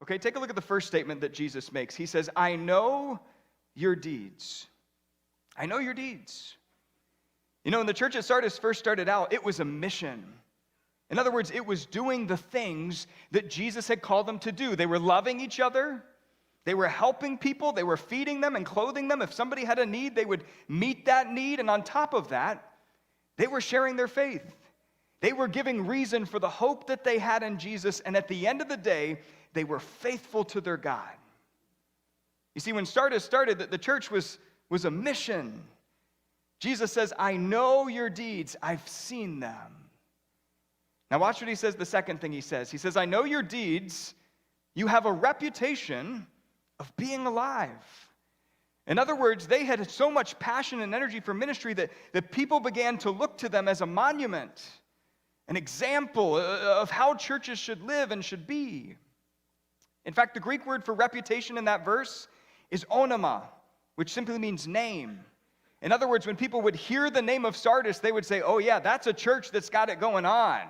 Okay, take a look at the first statement that Jesus makes. He says, I know your deeds. I know your deeds. You know, when the church at Sardis first started out, it was a mission. In other words, it was doing the things that Jesus had called them to do. They were loving each other. They were helping people. They were feeding them and clothing them. If somebody had a need, they would meet that need. And on top of that, they were sharing their faith. They were giving reason for the hope that they had in Jesus. And at the end of the day, they were faithful to their God. You see, when Sardis started, the church was a mission. Jesus says, I know your deeds. I've seen them. Now watch what he says, the second thing he says. He says, I know your deeds. You have a reputation of being alive. In other words, they had so much passion and energy for ministry that people began to look to them as a monument, an example of how churches should live and should be. In fact, the Greek word for reputation in that verse is onoma, which simply means name. In other words, when people would hear the name of Sardis, they would say, oh yeah, that's a church that's got it going on.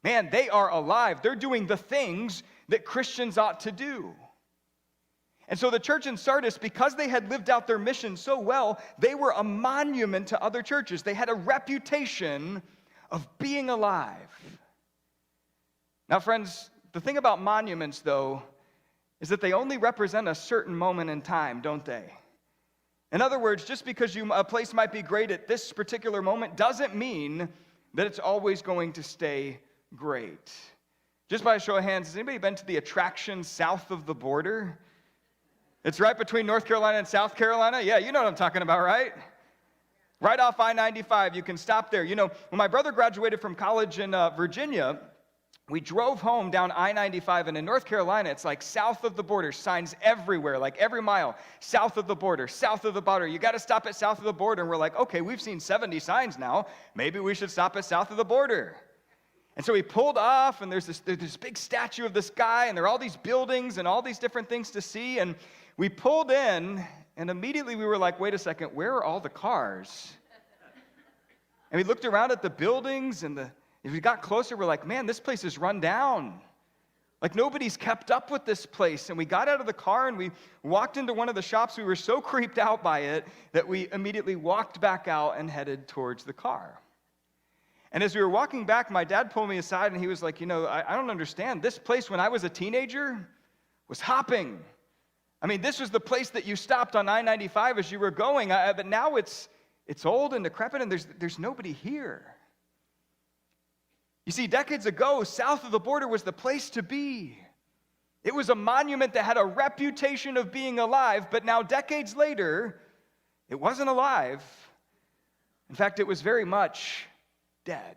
Man, they are alive. They're doing the things that Christians ought to do. And so the church in Sardis, because they had lived out their mission so well, they were a monument to other churches. They had a reputation of being alive. Now, friends, the thing about monuments, though, is that they only represent a certain moment in time, don't they? In other words, just because a place might be great at this particular moment doesn't mean that it's always going to stay great. Just by a show of hands, has anybody been to the attraction south of the border? It's right between North Carolina and South Carolina. Yeah, you know what I'm talking about, right? Right off I-95, you can stop there. You know, when my brother graduated from college in Virginia, we drove home down I-95, and in North Carolina, it's like south of the border, signs everywhere, like every mile, south of the border, south of the border. You got to stop at south of the border, and we're like, okay, we've seen 70 signs now. Maybe we should stop at south of the border. And so we pulled off, and there's this big statue of this guy, and there are all these buildings and all these different things to see, and we pulled in, and immediately we were like, wait a second, where are all the cars? And we looked around at the buildings, and as we got closer, we're like, man, this place is run down. Like nobody's kept up with this place. And we got out of the car, and we walked into one of the shops. We were so creeped out by it that we immediately walked back out and headed towards the car. And as we were walking back, my dad pulled me aside, and he was like, you know, I don't understand. This place, when I was a teenager, was hopping. I mean, this was the place that you stopped on I-95 as you were going, but now it's old and decrepit, and there's nobody here. You see, decades ago, south of the border was the place to be. It was a monument that had a reputation of being alive, but now decades later, it wasn't alive. In fact, it was very much dead.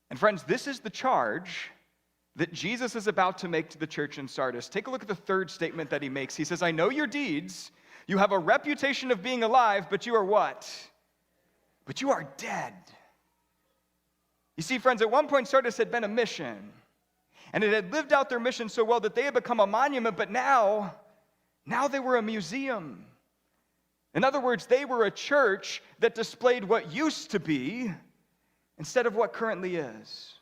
And friends, this is the charge that Jesus is about to make to the church in Sardis. Take a look at the third statement that he makes. He says, I know your deeds. You have a reputation of being alive, but you are what? But you are dead. You see, friends, at one point Sardis had been a mission, and it had lived out their mission so well that they had become a monument, but now they were a museum. In other words, they were a church that displayed what used to be instead of what currently is.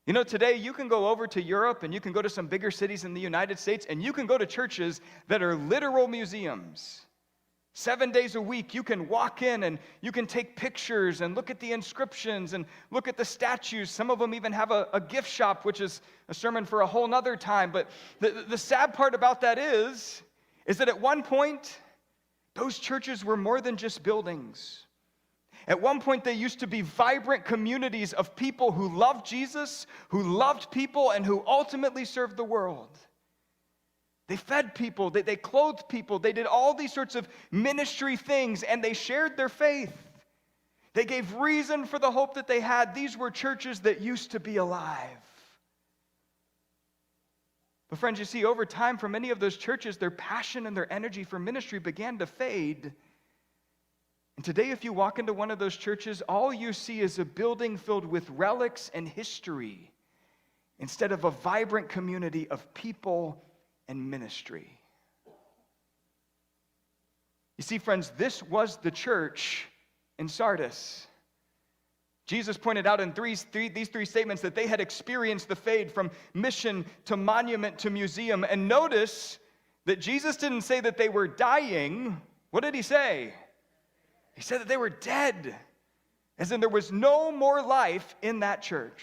You know, today you can go over to Europe and you can go to some bigger cities in the United States and you can go to churches that are literal museums. 7 days a week, you can walk in and you can take pictures and look at the inscriptions and look at the statues. Some of them even have a gift shop, which is a sermon for a whole nother time. But the sad part about that is that at one point, those churches were more than just buildings. At one point, they used to be vibrant communities of people who loved Jesus, who loved people, and who ultimately served the world. They fed people, they clothed people, they did all these sorts of ministry things, and they shared their faith. They gave reason for the hope that they had. These were churches that used to be alive. But friends, you see, over time, for many of those churches, their passion and their energy for ministry began to fade. And today, if you walk into one of those churches, all you see is a building filled with relics and history instead of a vibrant community of people and ministry. You see, friends, this was the church in Sardis. Jesus pointed out in these three statements that they had experienced the fade from mission to monument to museum. And notice that Jesus didn't say that they were dying. What did he say? He said that they were dead, as in there was no more life in that church.